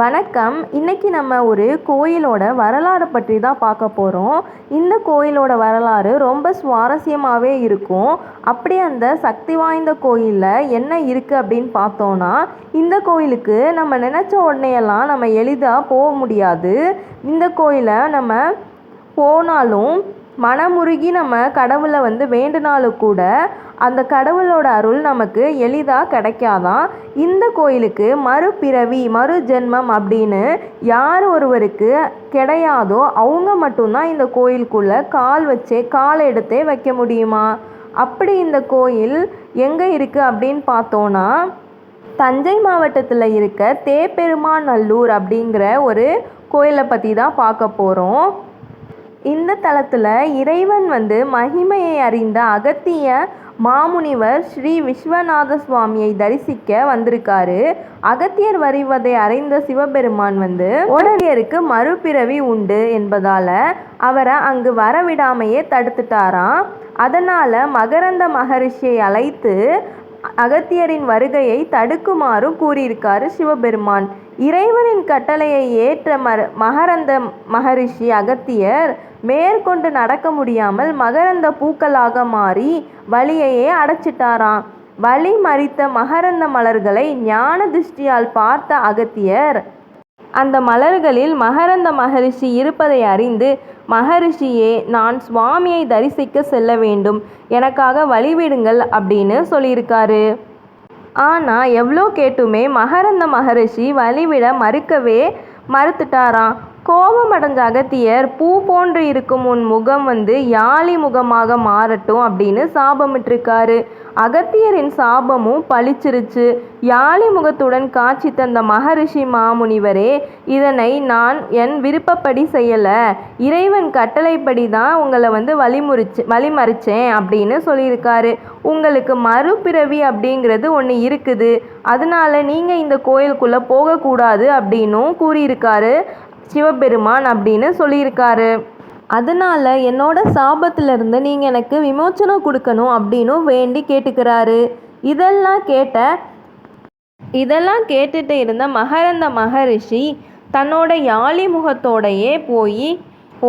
வணக்கம். இன்னைக்கு நம்ம ஒரு கோயிலோட வரலாறு பற்றி தான் பார்க்க போகிறோம். இந்த கோயிலோட வரலாறு ரொம்ப சுவாரஸ்யமாகவே இருக்கும். அப்படி அந்த சக்தி வாய்ந்த கோயிலில் என்ன இருக்குது அப்படின்னு பார்த்தோன்னா, இந்த கோயிலுக்கு நம்ம நினச்ச உடனேயெல்லாம் நம்ம எளிதாக போக முடியாது. இந்த கோயிலை நம்ம போனாலும் மனமுருகி நம்ம கடவுளை வேண்டினாலும் கூட அந்த கடவுளோட அருள் நமக்கு எளிதாக கிடைக்காதான். இந்த கோயிலுக்கு மறுபிறவி மறு ஜென்மம் அப்படின்னு யார் ஒருவருக்கு கிடையாதோ அவங்க மட்டும்தான் இந்த கோயிலுக்குள்ளே கால் எடுத்தே வைக்க முடியுமா. அப்படி இந்த கோயில் எங்கே இருக்குது அப்படின்னு பார்த்தோன்னா, தஞ்சை மாவட்டத்தில் இருக்க தேப்பெருமாநல்லூர் அப்படிங்கிற ஒரு கோயிலை பற்றி தான் பார்க்க போகிறோம். இந்த தலத்தில் இறைவன் மகிமையை அறிந்த அகத்திய மாமுனிவர் ஸ்ரீ விஸ்வநாத சுவாமியை தரிசிக்க வந்திருக்காரு. அகத்தியர் வருவதை அறிந்த சிவபெருமான் உடனடியருக்கு மறுபிறவி உண்டு என்பதால் அவரை அங்கு வரவிடாமையே தடுத்துட்டாராம். அதனால் மகரந்த மகரிஷியை அழைத்து அகத்தியரின் வருகையை தடுக்குமாறு கூறியிருக்காரு சிவபெருமான். இறைவனின் கட்டளையை ஏற்ற மகரந்த மகரிஷி அகத்தியர் மேற்கொண்டு நடக்க முடியாமல் மகரந்த பூக்களாக மாறி வழியையே அடைச்சிட்டாராம். வழி மறித்த மகரந்த மலர்களை ஞான திருஷ்டியால் பார்த்த அகத்தியர் அந்த மலர்களில் மகரந்த மகரிஷி இருப்பதை அறிந்து, மகரிஷியே, நான் சுவாமியை தரிசிக்க செல்ல வேண்டும், எனக்காக வழிவிடுங்கள் அப்படின்னு சொல்லியிருக்காரு. ஆனால் எவ்வளோ கேட்டுமே மகரந்த மகரிஷி வழிவிட மறுத்துட்டாராம். கோபமடைஞ்ச அகத்தியர், பூ போன்று இருக்கும் உன் முகம் யாழி முகமாக மாறட்டும் அப்படின்னு சாபமிட்டிருக்காரு. அகத்தியரின் சாபமும் பழிச்சிருச்சு. யாழி முகத்துடன் காட்சி தந்த மகரிஷி மாமுனிவரே, இதனை நான் என் விருப்பப்படி செய்யலை, இறைவன் கட்டளைப்படி தான் உங்களை வழிமறிச்சேன் அப்படின்னு சொல்லியிருக்காரு. உங்களுக்கு மறுபிறவி அப்படிங்கிறது ஒன்று இருக்குது, அதனால நீங்கள் இந்த கோயிலுக்குள்ளே போகக்கூடாது அப்படின்னும் கூறியிருக்காரு சிவபெருமான் அப்படின்னு சொல்லியிருக்காரு. அதனால் என்னோட சாபத்திலிருந்து நீங்கள் எனக்கு விமோச்சனம் கொடுக்கணும் அப்படின்னு வேண்டி கேட்டுக்கிறாரு. இதெல்லாம் கேட்டுட்டு இருந்த மகரந்த மகரிஷி தன்னோட யாழி முகத்தோடையே போய்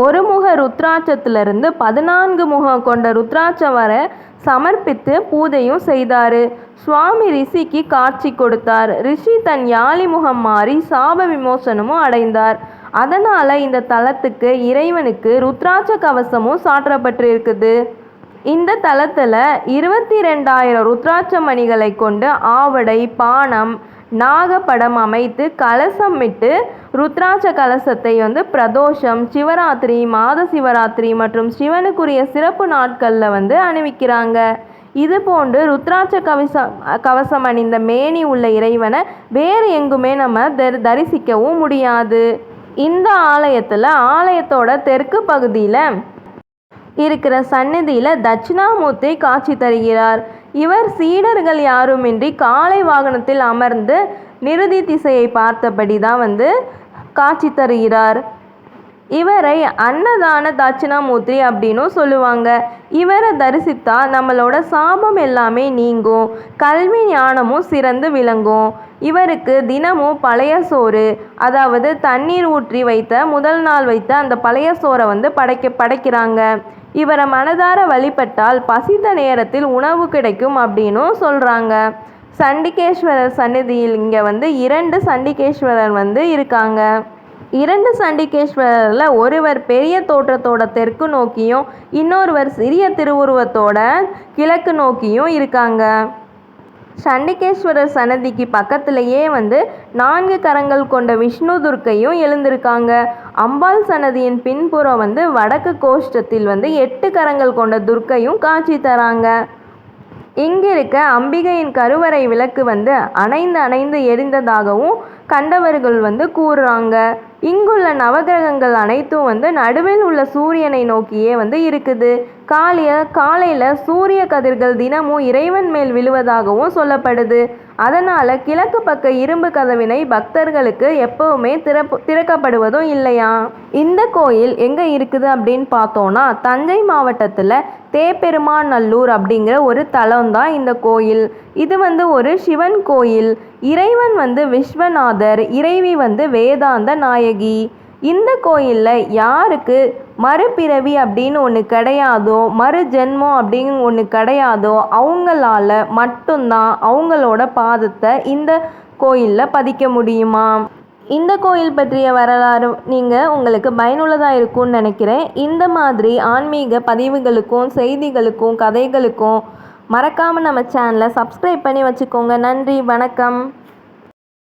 ஒரு முக ருத்ராட்சத்திலிருந்து 14 முகம் கொண்ட ருத்ராட்சம் வர சமர்ப்பித்து பூஜையும் செய்தார். சுவாமி ரிஷிக்கு காட்சி கொடுத்தார். ரிஷி தன் யாழி முகம் மாறி சாப விமோசனமும் அடைந்தார். அதனால் இந்த தலத்துக்கு இறைவனுக்கு ருத்ராட்ச கவசமும் சாற்றப்பட்டிருக்குது. இந்த தலத்தில் 22,000 ருத்ராட்ச மணிகளை கொண்டு ஆவடை, பானம், நாகப்படம் அமைத்து கலசம் விட்டு ருத்ராட்ச கலசத்தை பிரதோஷம், சிவராத்திரி, மாத சிவராத்திரி மற்றும் சிவனுக்குரிய சிறப்பு நாட்களில் அணிவிக்கிறாங்க. இது போன்று ருத்ராட்ச கவசம் அணிந்த மேனி உள்ள இறைவனை வேறு எங்குமே நம்ம தரிசிக்கவும் முடியாது. இந்த ஆலயத்தோட தெற்கு பகுதியில் இருக்கிற சந்நிதியில் தட்சிணாமூர்த்தி காட்சி தருகிறார். இவர் சீடர்கள் யாருமின்றி காளை வாகனத்தில் அமர்ந்து நிருதி திசையை பார்த்தபடி தான் காட்சி தருகிறார். இவரை அன்னதான தட்சிணாமூர்த்தி அப்படின்னும் சொல்லுவாங்க. இவரை தரிசித்தா நம்மளோட சாபம் எல்லாமே நீங்கும், கல்வி ஞானமும் சிறந்து விளங்கும். இவருக்கு தினமும் பழைய சோறு, அதாவது தண்ணீர் ஊற்றி வைத்த முதல் நாள் வைத்த அந்த பழைய சோறை படைக்கிறாங்க. இவரை மனதார வழிபட்டால் பசித்த நேரத்தில் உணவு கிடைக்கும் அப்படின்னும் சொல்கிறாங்க. சண்டிகேஸ்வரர் சந்நிதியில் இங்கே 2 சண்டிகேஸ்வரர் இருக்காங்க. 2 சண்டிகேஸ்வரரில் ஒருவர் பெரிய தோற்றத்தோட தெற்கு நோக்கியும் இன்னொருவர் சிறிய திருவுருவத்தோட கிழக்கு நோக்கியும் இருக்காங்க. சண்டிகேஸ்வரர் சன்னதிக்கு பக்கத்திலேயே 4 கரங்கள் கொண்ட விஷ்ணு துர்க்கையும் எழுந்திருக்காங்க. அம்பாள் சன்னதியின் பின்புறம் வடக்கு கோஷ்டத்தில் 8 கரங்கள் கொண்ட துர்க்கையும் காட்சி தராங்க. இங்கிருக்க அம்பிகையின் கருவறை விளக்கு அணைந்து எரிந்ததாகவும் கண்டவர்கள் கூறுறாங்க. இங்குள்ள நவகிரகங்கள் அனைத்தும் நடுவில் உள்ள சூரியனை நோக்கியே இருக்குது. காலையில் சூரிய கதிர்கள் தினமும் இறைவன் மேல் விழுவதாகவும் சொல்லப்படுது. அதனால் கிழக்கு பக்க இரும்பு கதவினை பக்தர்களுக்கு எப்பவுமே திறக்கப்படுவதும் இல்லையா. இந்த கோயில் எங்கே இருக்குது அப்படின்னு பார்த்தோன்னா தஞ்சை மாவட்டத்தில் தேப்பெருமாநல்லூர் அப்படிங்கிற ஒரு தலம் தான் இந்த கோயில். இது ஒரு சிவன் கோயில். இறைவன் விஸ்வநாதர், இறைவி வேதாந்த நாயகி. இந்த கோயிலில் யாருக்கு மறுபிறவி அப்படின்னு ஒன்று கிடையாதோ, மறு ஜென்மம் அப்படின்னு ஒன்று கிடையாதோ, அவங்களால மட்டும்தான் அவங்களோட பாதத்தை இந்த கோயிலில் பதிக்க முடியுமா. இந்த கோயில் பற்றிய வரலாறு உங்களுக்கு பயனுள்ளதாக இருக்கும்னு நினைக்கிறேன். இந்த மாதிரி ஆன்மீக பதிவுகளுக்கும் செய்திகளுக்கும் கதைகளுக்கும் மறக்காமல் நம்ம சேனலை சப்ஸ்கிரைப் பண்ணி வச்சுக்கோங்க. நன்றி, வணக்கம்.